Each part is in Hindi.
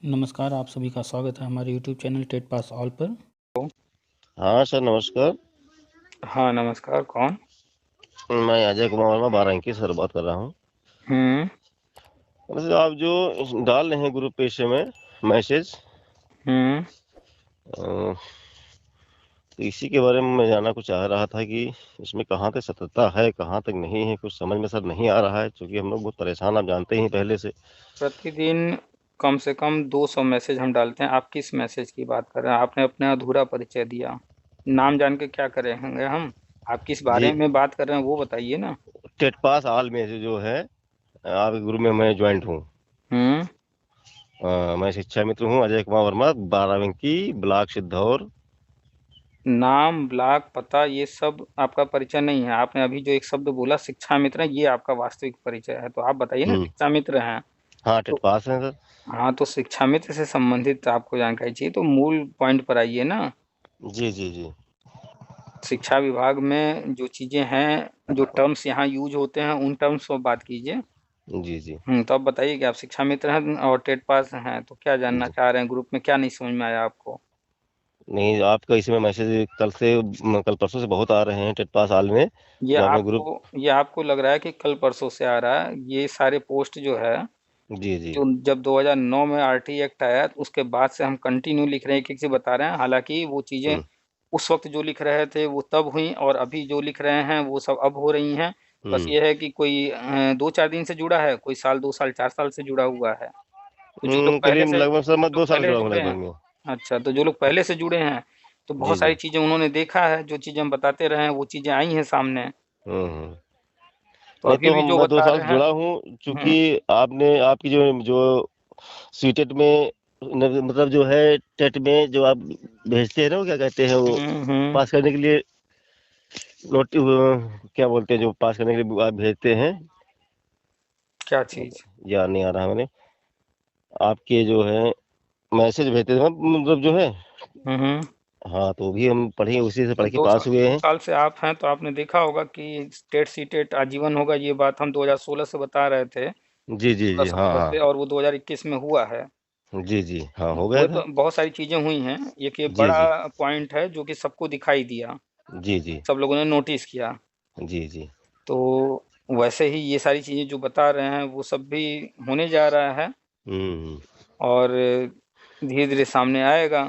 नमस्कार, आप सभी का स्वागत है हमारे YouTube channel TET pass all पर। हाँ सर, नमस्कार। हाँ नमस्कार, कौन? मैं अजय कुमार वर्मा 12 अंकी सर बात कर रहा हूँ। हम्म। वैसे आप जो डाल रहे हैं ग्रुप पे इस समय मैसेज, हम्म। तो इसी के बारे में मैं जानना कुछ चाह रहा था कि इसमें कहाँ तक सत्यता है, कहाँ तक नहीं है, कुछ समझ में सर नहीं आ रहा है, क्योंकि हम लोग बहुत परेशान, आप जानते ही हैं पहले से। प्रतिदिन कम से कम 200 मैसेज हम डालते हैं। आप किस मैसेज की बात कर रहे हैं? आपने अपना अधूरा परिचय दिया, नाम जान के क्या करेंगे हम? आप किस जी, बारे में बात कर रहे हैं वो बताइए ना। टेट पास ऑल में से जो है आपके ग्रुप में मैं ज्वाइंट हूँ। हम्म। मैं शिक्षा मित्र हूँ अजय कुमार वर्मा, 12 अंकी, ब्लॉक सिद्धौर। नाम, ब्लॉक, पता ये सब आपका परिचय नहीं है। आपने अभी जो एक शब्द बोला शिक्षा मित्र है, ये आपका वास्तविक परिचय है। तो आप बताइए ना, हम्म। शिक्षा मित्र हैं हाँ, टेट तो। पास है सर। हाँ, तो शिक्षा मित्र से संबंधित आपको जानकारी चाहिए तो मूल पॉइंट पर आइए ना। जी जी जी। शिक्षा विभाग में जो चीज़ें हैं, जो टर्म्स यहाँ यूज होते हैं, उन टर्म्स पर बात कीजिए। जी जी तो अब बताइए कि आप शिक्षा मित्र हैं और टेट पास हैं, तो क्या जानना जी। चाह रहे हैं? ग्रुप में क्या नहीं समझ में आया आपको? नहीं, आपका इसमें मैसेज कल परसों से बहुत आ रहे हैं टेट पास हाल में, ये जो आपने ग्रुप। आपको ये आपको लग रहा है कि कल परसों से आ रहा है? ये सारे पोस्ट जो है, जी जी। जो जब 2009 में आरटी एक्ट आया उसके बाद से हम कंटिन्यू लिख रहे हैं, एक एक से बता रहे हैं। हालांकि वो चीज़ें हम्म उस वक्त जो लिख रहे थे वो तब हुई, और अभी जो लिख रहे हैं वो सब अब हो रही हैं। बस हम्म ये है कि कोई 2-4 दिन से जुड़ा है, कोई साल 2 साल 4 साल से जुड़ा हुआ है। तो जो लोग पहले करीब से लगभग सर मैं जो 2 साल पहले जुड़ा हूँ जुड़े हैं, लगभग में। अच्छा, तो जो लोग पहले से जुड़े हैं तो जी बहुत जी। सारी चीज़ें उन्होंने देखा है। जो चीज़ें हम बताते रहे हैं वो चीज़ें आई हैं सामने। हम्म। तो नहीं अभी तो भी जो मैं दो बता साल रहे से हैं। जुड़ा हूँ, चूंकि हम्म। आपने आपकी जो जो सीटेट में मतलब जो है टेट में जो आप भेजते हैं ना, वो क्या कहते हैं वो हम्म। पास करने के लिए नोट, क्या बोलते हैं जो पास करने के लिए आप भेजते हैं, क्या चीज़? याद नहीं आ रहा मैंने। आपके जो है मैसेज भेजते थे मतलब जो है। हम्म। हाँ, तो भी हम पढ़े, उसी से तो पढ़ के पास हुए दो हैं। साल से आप हैं तो आपने देखा होगा कि टेट सी टेट आजीवन होगा। ये बात हम 2016 से बता रहे थे, जी जी जी। हाँ 16-17 हाँ। से, और वो 2021 में हुआ है। जी जी हाँ, हो गया हुए था। तो बहुत सारी चीज़ें हुई हैं। एक ये जी जी बड़ा पॉइंट है जो कि सबको दिखाई दिया, जी जी सब लोगों ने नोटिस किया। जी जी। तो वैसे ही ये सारी चीज़ें जो बता रहे हैं वो सब भी होने जा रहा है, हम्म। और धीरे धीरे सामने आएगा।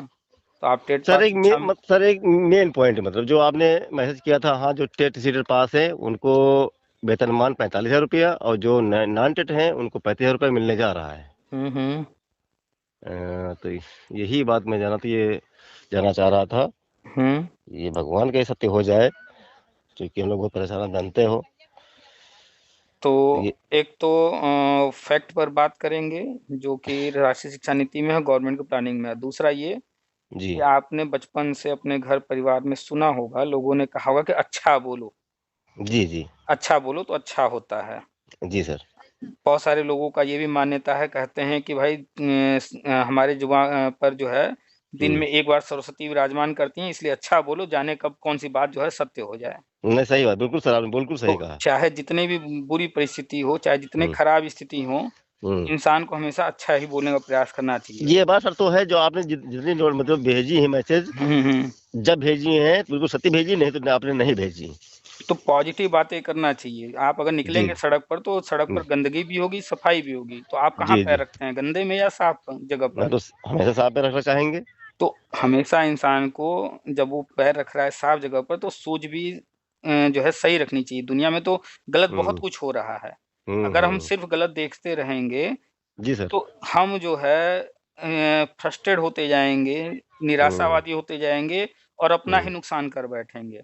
तो आप टेट सर पास एक शिक्षा में। सर एक मेन पॉइंट, मतलब जो आपने मैसेज किया था, हाँ, जो टेट सीटेड पास है उनको वेतनमान 45,000 रुपया, और जो नॉन टेट हैं उनको 35,000 रुपया मिलने जा रहा है। हम्म। तो यही बात मैं जाना, तो ये जानना चाह रहा था। हम्म। ये भगवान का ही सत्य हो जाए, क्योंकि हम लोग बहुत परेशान हैं, जानते हो। तो तो ये। एक तो फैक्ट पर बात करेंगे जो कि राष्ट्रीय शिक्षा नीति में है, गवर्नमेंट की प्लानिंग में है। दूसरा ये जी कि आपने बचपन से अपने घर परिवार में सुना होगा, लोगों ने कहा होगा कि अच्छा बोलो, जी जी अच्छा बोलो तो अच्छा होता है। जी सर। बहुत सारे लोगों का ये भी मान्यता है, कहते हैं कि भाई हमारे जुबान पर जो है दिन हम्म। में एक बार सरस्वती विराजमान करती हैं, इसलिए अच्छा बोलो, जाने कब कौन सी बात जो है सत्य हो जाए। नहीं, सही बात, बिल्कुल सर, आपने बिल्कुल तो सही कहा। चाहे जितने भी बुरी परिस्थिति हो, चाहे जितने हम्म खराब स्थिति हो, हम्म। इंसान को हमेशा अच्छा ही बोलने का प्रयास करना चाहिए। ये बात सर तो है, जो आपने जितनी नोट मतलब भेजी है मैसेज, हम्म। जब भेजी हैं तो बिल्कुल सत्य भेजी, नहीं तो आपने नहीं भेजी। तो पॉजिटिव बातें करना चाहिए। आप अगर जी। निकलेंगे सड़क पर तो सड़क पर गंदगी भी होगी, सफाई भी होगी। तो आप कहाँ जी पैर जी। रखते हैं, गंदे में या साफ जगह हम पर? तो हमेशा साफ पे रखना चाहेंगे। तो हमेशा इंसान को, जब वो पैर रख रहा है साफ जगह पर, तो सोच भी जो है सही रखनी चाहिए। दुनिया में तो गलत बहुत हम्म कुछ हो रहा है। अगर हम हम्म। सिर्फ गलत देखते रहेंगे जी सर। तो हम जो है फ्रस्ट्रेट होते जाएंगे, हम्म निराशावादी होते जाएंगे, और अपना ही हम्म नुकसान कर बैठेंगे।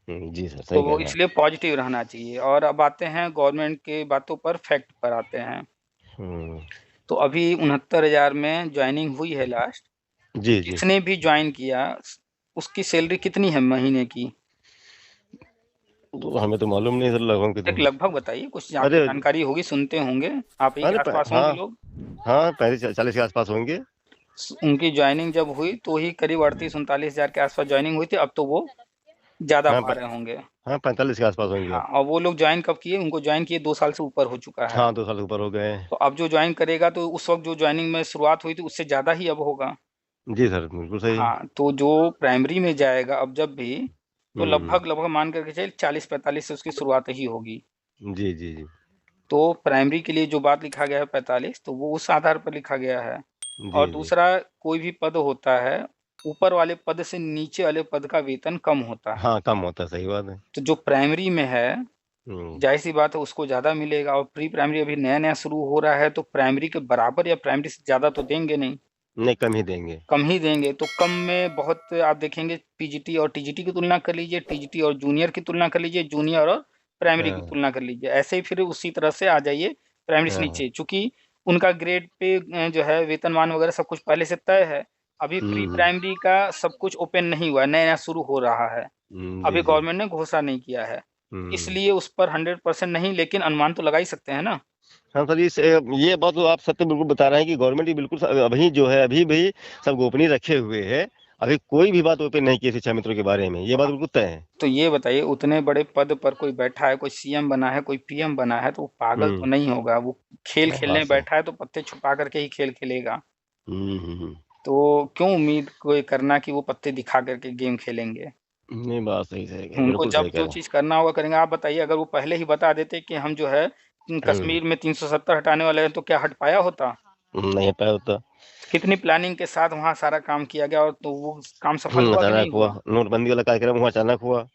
जी सर, तो सही कह वो रहे हैं इसलिए पॉजिटिव रहना चाहिए। और अब आते हैं गवर्नमेंट के बातों पर, फैक्ट पर आते हैं। आप। तो अभी 69,000 में ज्वाइनिंग हुई है लास्ट। तो जी जी। जिसने भी ज्वाइन किया उसकी सैलरी कितनी है महीने की? तो हमें तो मालूम नहीं सर, लगभग एक कितनी। लगभग बताइए, कुछ आपको अरे। जानकारी होगी, सुनते होंगे, आप ही के अरे आसपास हाँ होंगे लोग। हाँ, 35-40 के आसपास होंगे। उनकी ज्वाइनिंग जब हुई तो ही करीब 38-39 हज़ार के आसपास ज्वाइनिंग हुई थी। अब तो वो ज़्यादा हाँ पा रहे होंगे। हाँ 45 के आसपास होंगे हाँ, अब। और वो लोग ज्वाइन कब किए? उनको ज्वाइन किए 2 साल से ऊपर हो चुका है। हाँ 2 साल से ऊपर हो गए। तो अब जो ज्वाइन करेगा तो उस वक्त जो ज्वाइनिंग में शुरुआत हुई थी उससे ज्यादा ही अब होगा। जी सर बिल्कुल सही। हाँ, तो जो प्राइमरी में जाएगा अब जब भी, तो हम्म। लगभग लगभग मान करके चलिए 40-45 से उसकी शुरुआत ही होगी। जी जी जी। तो प्राइमरी के लिए जो बात लिखा गया है 45, तो वो उस आधार पर लिखा गया है। जी और जी। दूसरा, कोई भी पद होता है, ऊपर वाले पद से नीचे वाले पद का वेतन कम होता है। हाँ कम होता है, सही बात है। तो जो प्राइमरी में है, हम्म। जाहिर सी बात है उसको ज़्यादा मिलेगा, और प्री प्राइमरी अभी नया नया शुरू हो रहा है, तो प्राइमरी के बराबर या प्राइमरी से ज़्यादा तो देंगे नहीं, नहीं कम ही देंगे। कम ही देंगे। तो कम में बहुत आप देखेंगे, पीजीटी और टीजीटी की तुलना कर लीजिए, टीजीटी और जूनियर की तुलना कर लीजिए, जूनियर और प्राइमरी की हाँ तुलना कर लीजिए, ऐसे ही फिर उसी तरह से आ जाइए प्राइमरी से हाँ हाँ। नीचे, चूंकि उनका ग्रेड पे जो है वेतनमान वगैरह सब कुछ पहले से तय है। अभी प्री हम्म। प्राइमरी का सब कुछ ओपन नहीं हुआ है, नया नया शुरू हो रहा है, जी अभी जी। गवर्नमेंट ने घोषणा नहीं किया है। हम्म। इसलिए उस पर 100% नहीं, लेकिन अनुमान तो लगा ही सकते हैं ना। हाँ सर ये बात तो आप सत्य बिल्कुल बता रहे हैं कि गवर्नमेंट ही बिल्कुल अभी जो है अभी भी सब गोपनीय रखे हुए है। अभी कोई भी बात ओपन नहीं की है शिक्षा मित्रों के बारे में, ये बात बिल्कुल तय है। तो ये बताइए, उतने बड़े पद पर कोई बैठा है, कोई सीएम बना है, कोई पीएम बना है, तो वो पागल तो हम्म। नहीं होगा। वो खेल नहीं बात खेलने सही। बैठा है तो पत्ते छुपा करके ही खेल खेलेगा। हम्म। तो क्यों उम्मीद कोई करना कि वो पत्ते दिखा करके गेम खेलेंगे? नहीं बात सही सही कह उनको बिल्कुल सही जब कह जो रहे चीज करना होगा करेंगे। आप बताइए, अगर वो पहले ही बता देते कि हम जो है हैं। कश्मीर में 370 हटाने वाले हैं, तो क्या हट पाया होता? नहीं पाया होता। कितनी प्लानिंग के साथ वहां सारा काम किया गया, और तो वो काम सफल हुआ कि नहीं अचानक हुआ हुआ? नोटबंदी वाला कार्यक्रम, हुआ अचानक हुआ।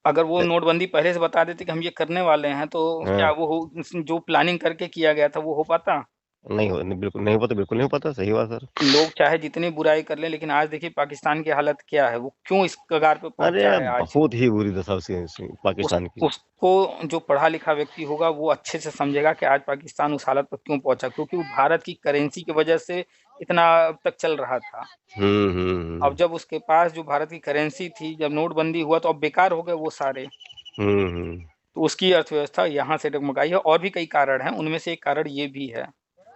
अगर वो नोटबंदी पहले से बता देते कि हम ये करने वाले हैं, तो क्या हाँ। वो जो प्लानिंग करके किया गया था वो हो पाता? नहीं बिल्कुल नहीं हो पाता, बिल्कुल नहीं हो पाता, सही बात सर। लोग चाहे जितनी बुराई कर लें, लेकिन आज देखिए पाकिस्तान की हालत क्या है, वो क्यों इस कगार पे अरे पहुंचा है आज। बहुत ही बुरी दशा उसकी उस पाकिस्तान की। उसको जो पढ़ा लिखा व्यक्ति होगा वो अच्छे से समझेगा कि आज पाकिस्तान उस हालत पर क्यों पहुंचा, क्योंकि वो भारत की करेंसी की वजह से इतना अब तक चल रहा था। अब हम्म। जब उसके पास जो भारत की करेंसी थी, जब नोटबंदी हुआ, तो अब बेकार हो गए वो सारे। हम्म। तो उसकी अर्थव्यवस्था यहाँ से डगमगाई है, और भी कई कारण हैं, उनमें से एक कारण ये भी है।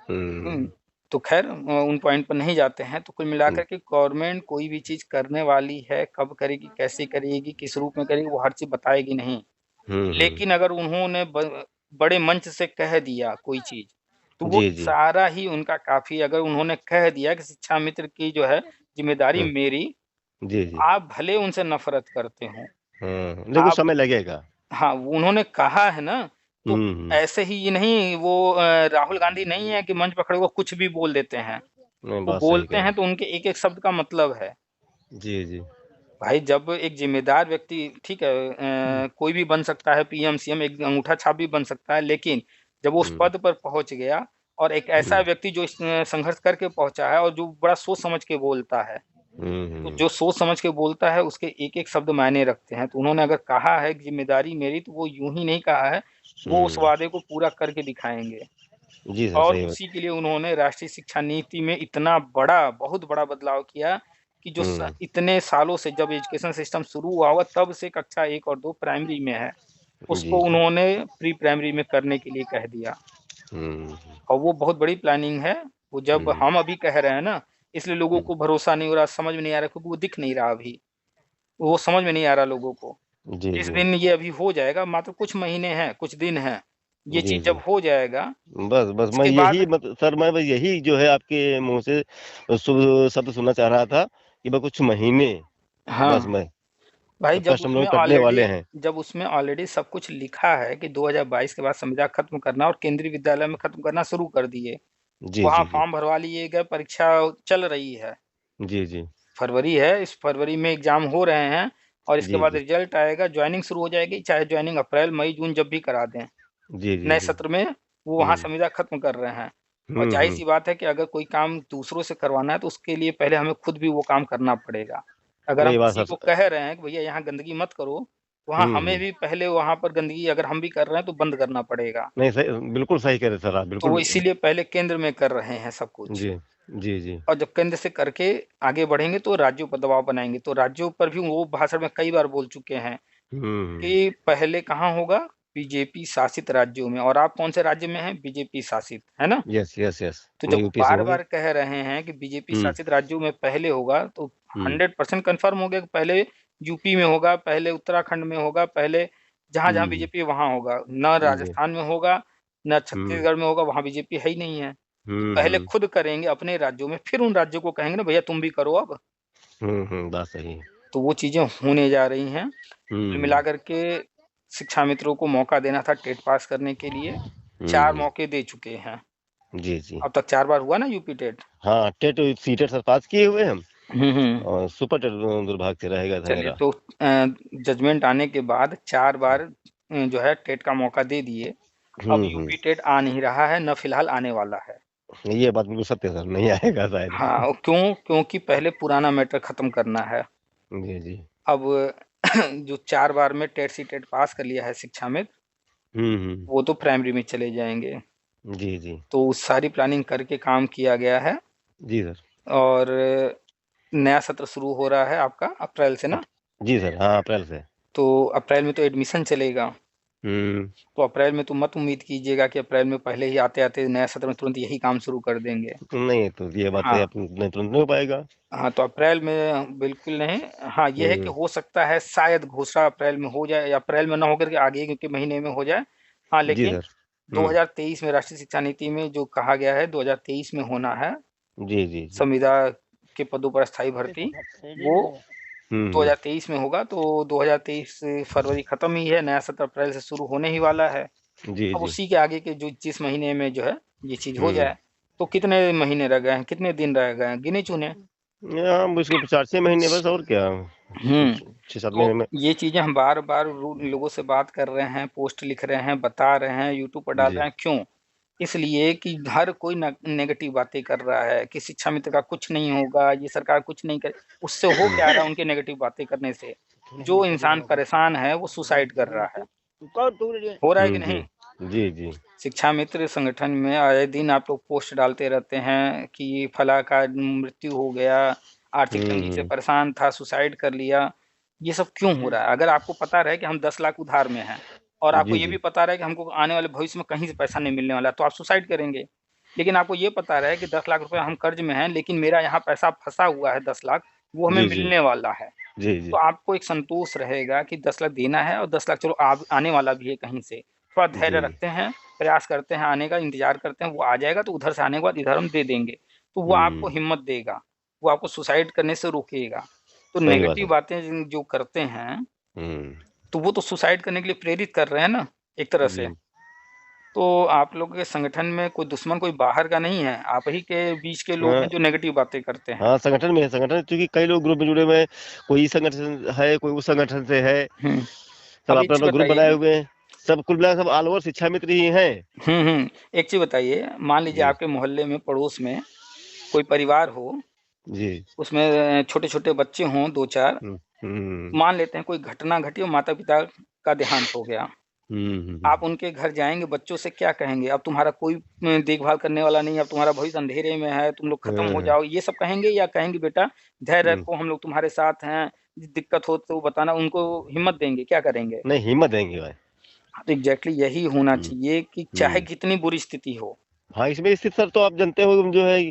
हम्म। हुँ। तो ख़ैर उन पॉइंट पर नहीं जाते हैं। तो कुल हम्म। मिलाकर के गवर्नमेंट कोई भी चीज़ करने वाली है, कब करेगी, कैसे करेगी, किस रूप में करेगी, वो हर चीज़ बताएगी नहीं। हम्म। लेकिन अगर उन्होंने बड़े मंच से कह दिया कोई चीज़, तो वो जी जी। सारा ही उनका काफ़ी है। अगर उन्होंने कह दिया कि शिक्षा मित्र की जो है ज़िम्मेदारी हम्म। मेरी, जी जी। आप भले उनसे नफ़रत करते हों, लेकिन कुछ आप समय लगेगा। हाँ, वो उन्होंने कहा है ना, तो हम्म। ऐसे ही ये नहीं, वो राहुल गांधी नहीं है कि मंच पर खड़े होकर कुछ भी बोल देते हैं। नहीं वो बात सही बोलते कह हैं रहे तो उनके एक-एक शब्द का मतलब है। हैं। जी जी। भाई जब एक ज़िम्मेदार व्यक्ति, ठीक है, हम्म। कोई भी बन सकता है पीएम, सीएम, एक अंगूठा छाप भी बन सकता है, लेकिन जब वो उस हम्म। पद पर पहुँच गया, और एक ऐसा हम्म। व्यक्ति जो इस संघर्ष करके पहुँचा है और जो बड़ा सोच समझ के बोलता है, तो हम्म। जो सोच समझ के बोलता है उसके एक-एक शब्द मायने रखते हैं। तो उन्होंने अगर कहा है कि ज़िम्मेदारी मेरी, तो वो यूँ ही नहीं कहा है, वो उस हम्म। वादे को पूरा करके दिखाएँगे। जी सर और सही बात। उसी के लिए उन्होंने राष्ट्रीय शिक्षा नीति में इतना बड़ा, बहुत बड़ा बदलाव किया कि जो हम्म। इतने सालों से जब एजुकेशन सिस्टम शुरू हुआ हुआ तब से कक्षा 1 और 2 प्राइमरी में है, जी उसको जी। उन्होंने प्री प्राइमरी में करने के लिए कह दिया। हम्म। और वो बहुत बड़ी प्लानिंग है। वो जब हम्म। हम अभी कह रहे हैं ना, इसलिए लोगों को भरोसा नहीं हो रहा, समझ में नहीं आ रहा, क्योंकि वो दिख नहीं रहा अभी, वो समझ में नहीं आ रहा लोगों को। जी जिस जी। दिन ये अभी हो जाएगा, मात्र कुछ महीने हैं, कुछ दिन हैं, ये जी चीज़ जी। जब हो जाएगा, बस बस मैं इसके बाद यही सर मैं बस यही जो है आपके मुंह से शुभ शब्द सुनना चाह रहा था कि बस कुछ महीने, बस हाँ। मैं भाई जब कष्ट हम लोग कटने वाले हैं। जब उसमें ऑलरेडी सब कुछ लिखा है कि 2022 के बाद संविदा खत्म करना और केंद्रीय विद्यालय में खत्म करना शुरू कर दिए। जी वहाँ जी जी। फॉर्म भरवा लिए गए, परीक्षा चल रही है। जी जी। फरवरी है, इस फरवरी में एग्जाम हो रहे हैं, और इसके जी बाद जी। रिजल्ट आएगा, ज्वाइनिंग शुरू हो जाएगी, चाहे ज्वाइनिंग अप्रैल, मई, जून जब भी करा दें। जी जी नए जी। सत्र में वो वहाँ हम्म। संविदा खत्म कर रहे हैं। और जाहिर हम्म। सी बात है कि अगर कोई काम दूसरों से करवाना है, तो उसके लिए पहले हमें खुद भी वो काम करना पड़ेगा। अगर हम नहीं बात किसी को सर। कह रहे हैं कि भैया यहाँ गंदगी मत करो, तो वहाँ हमें हम्म। भी पहले वहाँ पर गंदगी अगर हम भी कर रहे हैं तो बंद करना पड़ेगा। नहीं सही, बिल्कुल सही कह रहे सर आप, तो वो बिल्कुल। इसीलिए पहले केंद्र में कर रहे हैं सब कुछ। जी जी जी। और जब केंद्र से करके आगे बढ़ेंगे तो राज्यों पर दबाव बनाएँगे। तो राज्यों पर भी वो भाषण में कई बार बोल चुके हैं हम्म। कि पहले कहाँ होगा? बीजेपी शासित राज्यों में। और आप कौन से राज्य में हैं? बीजेपी शासित, है ना? Yes yes yes. तो मैं जब वो यूपी से हूँ। बार-बार कह रहे हैं कि बीजेपी हम्म। शासित राज्यों में पहले होगा, तो हम्म। 100% कन्फर्म हो गया कि पहले यूपी में होगा, पहले उत्तराखंड में होगा, पहले जहाँ जहाँ हम्म बीजेपी वहाँ होगा, न जी राजस्थान में होगा, न हम्म छत्तीसगढ़ में होगा, वहाँ बीजेपी है ही नहीं है। तो पहले हम्म खुद करेंगे अपने राज्यों में, फिर उन राज्यों को कहेंगे ना भैया तुम भी करो अब। बात सही है। तो वो चीजें होने जा रही हैं। कुल हम्म मिलाकर के शिक्षा मित्रों को मौका देना था टेट पास करने के लिए, 4 हम्म मौके दे चुके हैं। जी जी। अब तक 4 बार हुआ ना यूपी टेट। हाँ, टेट सीटेट सर पास किए हुए हम, हम्म। और सुपर टेट दुर्भाग्य से रहेगा था चलिए मेरा। तो जजमेंट आने के बाद 4 बार जो है टेट का मौका दे दिए। अब यूपी टेट आ नहीं रहा है, न फिलहाल आने वाला है। ये बात बिल्कुल सत्य सर, नहीं आएगा शायद। हाँ, और क्यों? क्योंकि पहले पुराना मैटर खत्म करना है। जी जी। अब जो 4 बार में टेट सी टेट पास कर लिया है शिक्षा में, हम्म। वो तो प्राइमरी में चले जाएंगे। जी जी। तो सारी प्लानिंग करके काम किया गया है। जी सर। और नया सत्र शुरू हो रहा है आपका अप्रैल से अप, ना। जी सर, हाँ अप्रैल से। तो अप्रैल में तो एडमिशन चलेगा। हम्म तो अप्रैल में तो मत उम्मीद कीजिएगा कि अप्रैल में पहले ही आते आते नया सत्र में तुरंत यही काम शुरू कर देंगे। नहीं तो ये बात सही, हाँ। अपने तुरंत नहीं हो पाएगा। हाँ, तो अप्रैल में बिल्कुल नहीं। हाँ, ये है कि हम्म हो सकता है शायद घोषणा अप्रैल में हो जाए, या अप्रैल में ना होकर के आगे के महीने में हो जाए। हाँ, जी लेकिन सर। 2023 में राष्ट्रीय शिक्षा नीति में जो कहा गया है 2023 में होना है जी जी जी। संविदा के पदों पर स्थायी भर्ती, वो हम्म 2023 में होगा। तो 2023 फरवरी खत्म ही है, नया सत्र अप्रैल से शुरू होने ही वाला है। जी अब जी। उसी के आगे के जो जिस महीने में जो है ये चीज़ हो हम्म जाए, तो कितने महीने रह गए हैं, कितने दिन रह गए हैं, गिने चुने। यहाँ मुश्किल 4-6 महीने बस, और क्या। हुँ। 6-7 महीने तो में। ये चीज़ें हम बार-बार लोगों से बात कर रहे हैं, पोस्ट लिख रहे हैं, बता रहे हैं, यूट्यूब पर डाल जी। रहे हैं, क्यों? इसलिए कि हर कोई नेगेटिव बातें कर रहा है कि शिक्षा मित्र का कुछ नहीं होगा, ये सरकार कुछ नहीं करे। उससे हो क्या रहा है उनके नेगेटिव बातें करने से? जो इंसान परेशान है वो सुसाइड कर रहा है। हो रहा है कि नहीं? जी जी। शिक्षा मित्र संगठन में आए दिन आप लोग पोस्ट डालते रहते हैं कि फला का मृत्यु हो गया, आर्थिक तंगी से हम्म परेशान था, सुसाइड कर लिया। ये सब क्यों हो रहा है? अगर आपको पता रहे कि हम 10 लाख उधार में हैं और आपको जी ये भी जी। पता रहे कि हमको आने वाले भविष्य में कहीं से पैसा नहीं मिलने वाला, तो आप सुसाइड करेंगे। लेकिन आपको ये पता रहे कि 10 लाख रुपए हम कर्ज में हैं, लेकिन मेरा यहाँ पैसा फँसा हुआ है 10 लाख, वो हमें जी जी। मिलने वाला है। जी तो जी। आपको एक संतोष रहेगा कि 10 लाख देना है और 10 लाख चलो आने वाला भी है कहीं से। थोड़ा धैर्य जी। रखते हैं, प्रयास करते हैं आने का, इंतज़ार करते हैं, वो आ जाएगा तो उधर से आने के बाद इधर हम दे देंगे। तो वो आपको हम्म हिम्मत देगा, वो आपको सुसाइड करने से रोकेगा। तो सही बात नेगेटिव है। बातें जिन जो करते हैं, हम्म तो वो तो सुसाइड करने के लिए प्रेरित कर रहे हैं ना, एक तरह जी। से। तो आप लोगों के संगठन में कोई दुश्मन कोई बाहर का नहीं है, आप ही के बीच के लोग हैं हाँ जो नेगेटिव बातें करते हैं। हाँ, संगठन में है, संगठन क्योंकि कई लोग ग्रुप में जुड़े हुए हैं। कोई इस संगठन से है, कोई उस संगठन से है। हुँ। सब अब एक अपना चीज़ अपना ग्रुप बनाए बताइए। हुए हैं। सब कुल मिला सब ऑल ओवर शिक्षा मित्र ही हैं। एक चीज़ बताइए, मान लीजिए जी आपके मोहल्ले में, पड़ोस में कोई परिवार हो, जी। उसमें छोटे-छोटे बच्चे हों 2-4, हम्म मान लेते हैं कोई घटना घटी और माता-पिता का देहांत हो गया। आप उनके घर जाएँगे, बच्चों से क्या कहेंगे? अब तुम्हारा कोई देखभाल करने वाला नहीं है, अब तुम्हारा भविष्य अंधेरे में है, तुम लोग खत्म हो हम्म जाओ, ये सब कहेंगे, या कहेंगे बेटा धैर्य हम्म, रखो, हम लोग तुम्हारे साथ हैं, दिक्कत हो तो बताना, उनको हिम्मत देंगे, क्या करेंगे? नहीं हिम्मत देंगे भाई। हाँ, तो एग्ज़ैक्टली यही होना हम्म चाहिए कि चाहे हम्म। कितनी बुरी स्थिति हो। हाँ, इसमें स्थिति सर तो आप जानते हो जो है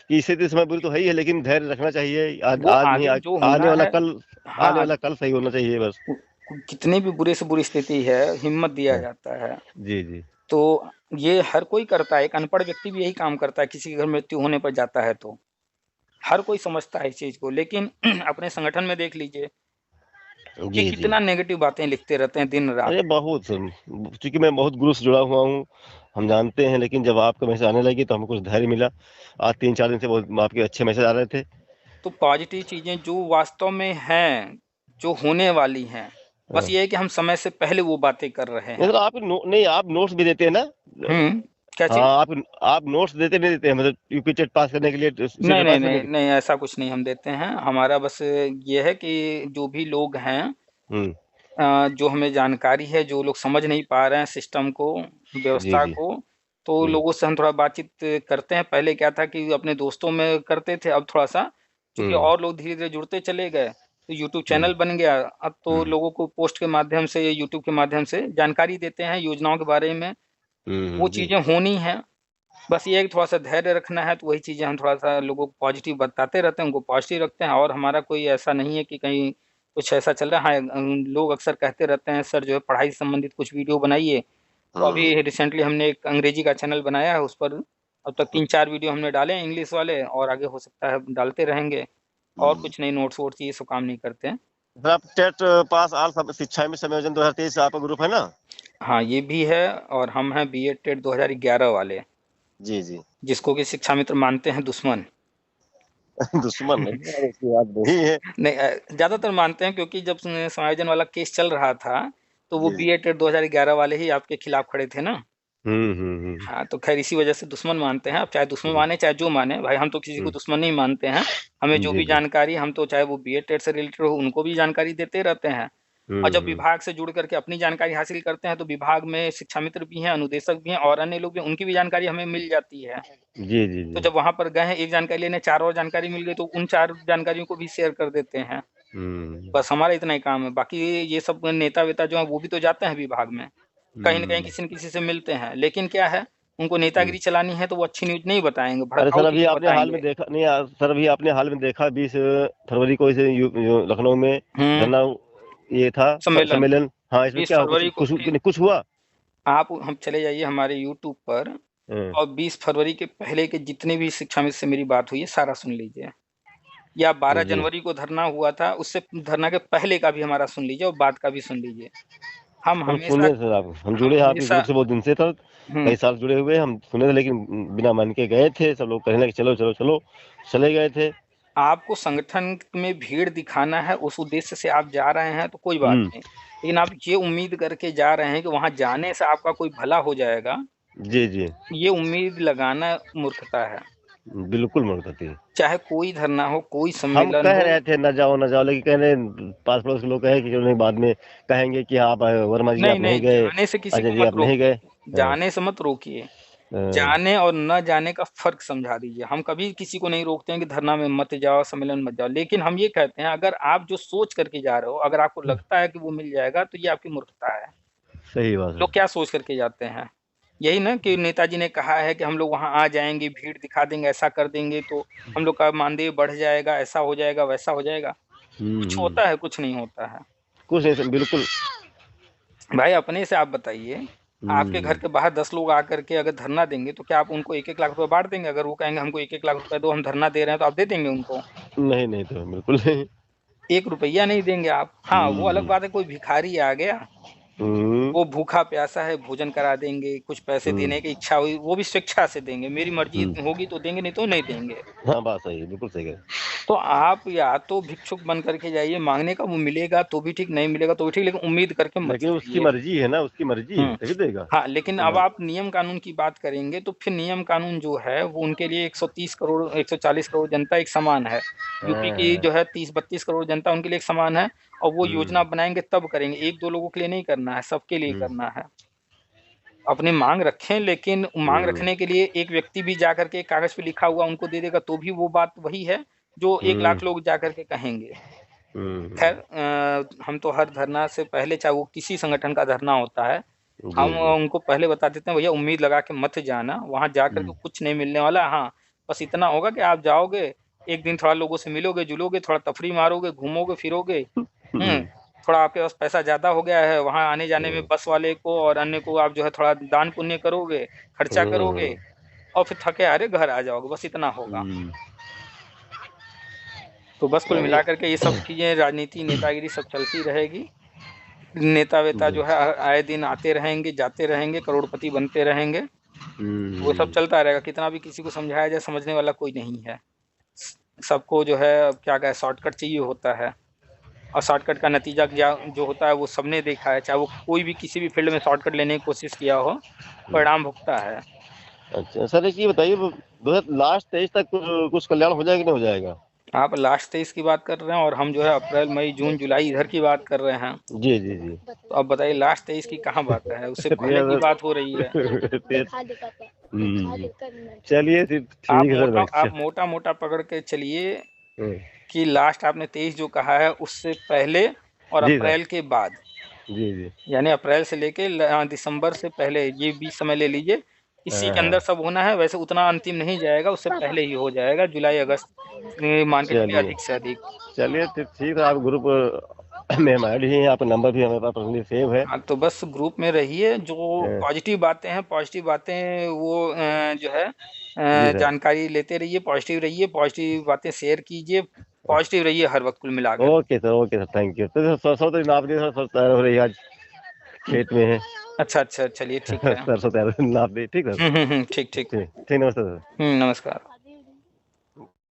कि स्थिति इस समय बुरी तो है ही है, लेकिन धैर्य रखना चाहिए। आज वो आज नहीं, आगे जो आने होना वाला है। कल, आने हाँ, वाला कल सही होना चाहिए बस। कितनी भी बुरे से बुरी स्थिति है, हिम्मत दिया हाँ, जाता है। जी जी। तो ये हर कोई करता है, एक अनपढ़ व्यक्ति भी यही काम करता है, किसी के घर मृत्यु होने पर जाता है तो। हर कोई समझता है इस चीज़ को, लेकिन अपने संगठन में देख लीजिए कि जी जी। कितना नेगेटिव बातें लिखते रहते हैं दिन-रात। अरे बहुत, चूंकि मैं बहुत ग्रुप से जुड़ा हुआ हूँ, हम जानते हैं। लेकिन जब आपका मैसेज आने लगी तो हमें कुछ धैर्य मिला। आज 3-4 दिन से बहुत आपके अच्छे मैसेज आ रहे थे। तो पॉज़िटिव चीज़ें जो वास्तव में हैं, जो होने वाली हैं, बस हाँ। ये है कि हम समय से पहले वो बातें कर रहे नहीं हैं। सर, आप नहीं, आप नोट्स भी देते हैं ना। हुँ, क्या हाँ, चीज़? आप नोट्स देते नहीं देते हैं, मतलब यूपी टेट पास करने के लिए, नहीं, स्टेट नहीं, पास करने नहीं, के। नहीं, ऐसा कुछ नहीं हम देते हैं। हमारा बस ये है कि जो भी लोग हैं, हम्म जो हमें जानकारी है, जो लोग समझ नहीं पा रहे हैं सिस्टम को, जी व्यवस्था जी। को, तो हम्म लोगों से हम थोड़ा बातचीत करते हैं। पहले क्या था कि अपने दोस्तों में करते थे, अब थोड़ा-सा चूँकि हम्म और लोग धीरे-धीरे जुड़ते चले गए, तो यूट्यूब हम्म चैनल बन गया। अब तो हम्म लोगों को पोस्ट के माध्यम से, यूट्यूब के माध्यम से जानकारी देते हैं योजनाओं के बारे में, वो जी। चीज़ें होनी हैं। बस ये है कि थोड़ा-सा धैर्य रखना है, तो वही चीज़ें हम थोड़ा-सा लोगों को पॉज़िटिव बताते रहते हैं, उनको पॉज़िटिव रखते हैं। और हमारा कोई ऐसा नहीं है कि कहीं कुछ ऐसा चल रहा है। लोग अक्सर कहते रहते हैं सर जो है पढ़ाई से संबंधित कुछ वीडियो बनाइए, तो अभी रिसेंटली हमने एक अंग्रेजी का चैनल बनाया है, उस पर अब तक 3-4 वीडियो हमने डाले हैं इंग्लिश वाले, और आगे हो सकता है डालते रहेंगे। और कुछ नहीं, नोट्स वोट्स ये सब काम नहीं करते हैं। सर आप टेट पास ऑल सब शिक्षा में संयोजन 2023 आपका ग्रुप है ना? हाँ, ये भी है, और हम हैं बीएड टेट 2011 वाले, जी, जी। जिसको कि शिक्षा मित्र मानते हैं दुश्मन। दुश्मन नहीं यार, ऐसी बात नहीं है। नहीं, ज़्यादातर मानते हैं, क्योंकि जब समायोजन वाला केस चल रहा था, तो वो जी, जी। बीएड टेट 2011 वाले ही आपके खिलाफ खड़े थे ना। हुँ। हाँ, तो खैर इसी वजह से दुश्मन मानते हैं। अब चाहे दुश्मन हुँ, माने चाहे जो माने, भाई हम तो किसी को हुँ। दुश्मन नहीं मानते हैं। हमें जो जी, भी जी। जानकारी, हम तो चाहे वो बीएड टेट से रिलेटेड हो, उनको भी जानकारी देते रहते हैं। और जब हुँ। विभाग से जुड़ करके अपनी जानकारी हासिल करते हैं, तो विभाग में शिक्षा मित्र भी हैं, अनुदेशक भी हैं और अन्य लोग भी हैं, उनकी भी जानकारी हमें मिल जाती है। जी, जी, तो जी। जब वहाँ पर गए हैं एक जानकारी लेने, 4 और जानकारी मिल गई, तो उन 4 जानकारियों को भी शेयर कर देते हैं। हुँ। बस हमारा इतना ही काम है। बाकी ये सब नेता-वेता जो हैं, वो भी तो जाते हैं विभाग में। कहीं न कहीं हुँ। किसी न किसी से मिलते हैं। लेकिन क्या है, उनको हुँ। नेतागिरी चलानी है, तो वो अच्छी न्यूज़ नहीं बताएँगे, अरे भड़काऊ सर, अभी चीज़ें आपने हाल में बताएँगे। देखा नहीं सर, अभी आपने हाल में देखा 20 फरवरी को इसे लखनऊ में हुँ, धरना ये था सम्मेलन सम्मेलन। हाँ, इसमें 20 क्या कुछ फरवरी को कुछ भी कुछ हुआ? आप हम चले जाइए हमारे यूट्यूब पर, हुँ। और 20 फरवरी के पहले के जितने भी शिक्षा मित्र से मेरी बात हुई है, सारा सुन लीजिए। या 12 जी। जनवरी को धरना हुआ था, उससे धरना के पहले का भी हमारा सुन लीजिए और बाद का भी सुन लीजिए। हम हम हमेशा सुने सर, आप हम हम जुड़े हैं आपके हमेशा ग्रुप से बहुत दिन से सर, हुँ, कई साल जुड़े हुए हैं, हम सुने थे लेकिन बिना मन के गए थे, सब लोग कहने लगे चलो, चलो, चलो, चले गए थे। आपको संगठन में भीड़ दिखाना है, उस उद्देश्य से आप जा रहे हैं तो कोई बात हुँ। नहीं। लेकिन आप ये उम्मीद करके जा रहे हैं कि वहाँ जाने से आपका कोई भला हो जाएगा, जी, जी। ये उम्मीद लगाना मूर्खता है। बिल्कुल मुड़कती है। चाहे कोई धरना हो, कोई हम सम्मेलन कह हो, रहे थे ना जाओ, लेकिन कह रहे पास-पड़ोस के लोग कहे कि चलो नहीं बाद में कहेंगे कि आप वर्मा जी नहीं, आप नहीं नहीं, गए, जाने से किसी अजय को जी मत आप नहीं गए। रोकिए, हाँ, जाने से मत रोकिए। हाँ। जाने और न जाने का फ़र्क समझा दीजिए। हम कभी किसी को नहीं रोकते हैं कि धरना में मत जाओ, सम्मेलन में मत जाओ। लेकिन हम ये कहते हैं, अगर आप जो सोच करके जा रहे हो, अगर आपको लगता है कि वो मिल जाएगा, तो ये आपकी मूर्खता है। सही बात है। लोग क्या सोच करके जाते हैं? यही ना कि नेताजी ने कहा है कि हम लोग वहाँ आ जाएँगे, भीड़ दिखा देंगे, ऐसा कर देंगे तो हम लोग का मानदेय बढ़ जाएगा, ऐसा हो जाएगा, वैसा हो जाएगा। हुँ, कुछ हुँ। होता है, कुछ नहीं होता है। कुछ नहीं बिल्कुल। भाई अपने से आप बताइए, आपके घर हुँ। के बाहर 10 लोग आकर के अगर धरना देंगे, तो क्या आप उनको 1-1 लाख रुपए बाँट देंगे? अगर वो कहेंगे हमको 1-1 लाख रुपए दो, हम धरना दे रहे हैं, तो आप दे देंगे उनको? नहीं, नहीं तो बिल्कुल नहीं। 1 रुपया नहीं देंगे आप। हाँ, वो अलग हुँ। बात है, कोई भिखारी आ गया, हुँ, वो भूखा-प्यासा है, भोजन करा देंगे, कुछ पैसे हुँ, देने की इच्छा हुई, वो भी स्वेच्छा से देंगे। मेरी मर्ज़ी हुँ। होगी तो देंगे, नहीं तो नहीं देंगे। हाँ, बात सही है, बिल्कुल सही कह रहे हैं। तो आप या तो भिक्षुक बन करके जाइए, माँगने का वो मिलेगा तो भी ठीक, नहीं मिलेगा तो भी ठीक, लेकिन उम्मीद करके मत लेकिन उसकी जाइए। मर्ज़ी है ना, उसकी मर्ज़ी है, हुँ। तभी देगा। हाँ, लेकिन अब हाँ। आप नियम कानून की बात करेंगे, तो फिर नियम कानून जो है, वो उनके लिए 130 करोड़, 140 करोड़ जनता एक समान है। यूपी हाँ, की हाँ। जो है 30-32 करोड़ जनता उनके लिए एक समान है, और वो योजना हुँ, बनाएँगे तब करेंगे, 1-2 लोगों के लिए नहीं करना है, सबके लिए हुँ, करना है। अपनी माँग रखें, लेकिन माँग हुँ, रखने के लिए एक व्यक्ति भी जा कर के कागज़ पे लिखा हुआ उनको दे देगा, तो भी वो बात वही है, जो 1 हुँ, लाख लोग जा कर के कहेंगे। हुँ, खैर हुँ। हम तो हर धरना से पहले, चाहे वो किसी संगठन का धरना होता है, जी, हम जी। उनको पहले बता देते हैं, भैया उम्मीद लगा के मत जाना, वहाँ जाकर के हुँ, कुछ नहीं मिलने वाला है। हाँ, बस इतना होगा कि आप जाओगे, एक दिन थोड़ा लोगों से मिलोगे-जुलोगे, थोड़ा तफरीह मारोगे, घूमोगे-फिरोगे, हुँ, हुँ, थोड़ा आपके पास पैसा ज़्यादा हो गया है, वहाँ आने-जाने में हुँ, बस वाले को और अन्य को आप जो है थोड़ा दान-पुण्य करोगे, खर्चा करोगे, हुँ, और फिर थके-हारे घर आ जाओगे, बस इतना होगा। हुँ। तो बस कुल नहीं, मिलाकर के ये सब चीज़ें, राजनीति, नेतागिरी सब चलती रहेगी। नेता-वेता जी। जो है आए दिन आते रहेंगे, जाते रहेंगे, करोड़पति बनते रहेंगे। वो सब हुँ, चलता रहेगा, कितना भी किसी को समझाया जाए, समझने वाला कोई नहीं है। स सबको जो है अब क्या कहें, शॉर्टकट चाहिए होता है, और शॉर्टकट का नतीजा क्या जो होता है वो सबने देखा है, चाहे वो कोई भी किसी भी फ़ील्ड में शॉर्टकट लेने की कोशिश किया हो, हुँ। परिणाम भुगता है। अच्छा, सर एक ये बताइए वो 2000 लास्ट 23 तक कुछ कल्याण हो जाएगा कि नहीं हो जाएगा? आप लास्ट 23 की बात कर रहे हैं, और हम जो है अप्रैल, मई, जून, जुलाई इधर की बात कर रहे हैं। जी, जी, जी। तो अब बताइए लास्ट 23 की कहाँ बात है? उससे चलिए पहले की सर बात हो रही है। हुँ, चलिए फिर ठीक है सर आप अच्छा। मोटा-मोटा पकड़ के चलिए हुँ, कि लास्ट आपने 23 जो कहा है, उससे पहले और जी सर। अप्रैल के बाद, जी, जी। यानी अप्रैल से लेके दिसंबर से पहले, ये बीच समय ले लीजिए। इसी हाँ, के अंदर हाँ। सब होना है, वैसे उतना अंतिम नहीं जाएगा, उससे पहले ही हो जाएगा, जुलाई, अगस्त मान के चलिए चलिए, अधिक से अधिक। चलिए फिर ठीक है आप ग्रुप मेम आईडी है, आपका नंबर भी हमारे पास पर्सनली सेव है। हाँ, तो बस ग्रुप में रहिए, जो हाँ, पॉजिटिव बातें हैं, पॉजिटिव बातें वो जो है जी सर। जानकारी लेते रहिए, पॉजिटिव रहिए, पॉजिटिव बातें शेयर कीजिए, पॉजिटिव रहिए हर वक्त कुल मिलाकर। Okay sir, thank you. तो सरसों तो नाप दी सर, तैयार हो रही है, आज खेत में है। अच्छा अच्छा, चलिए ठीक है। सरसों तैयार नाप दी, ठीक है सर। ठीक ठीक। ठीक ठीक, नमस्ते सर। नमस्कार।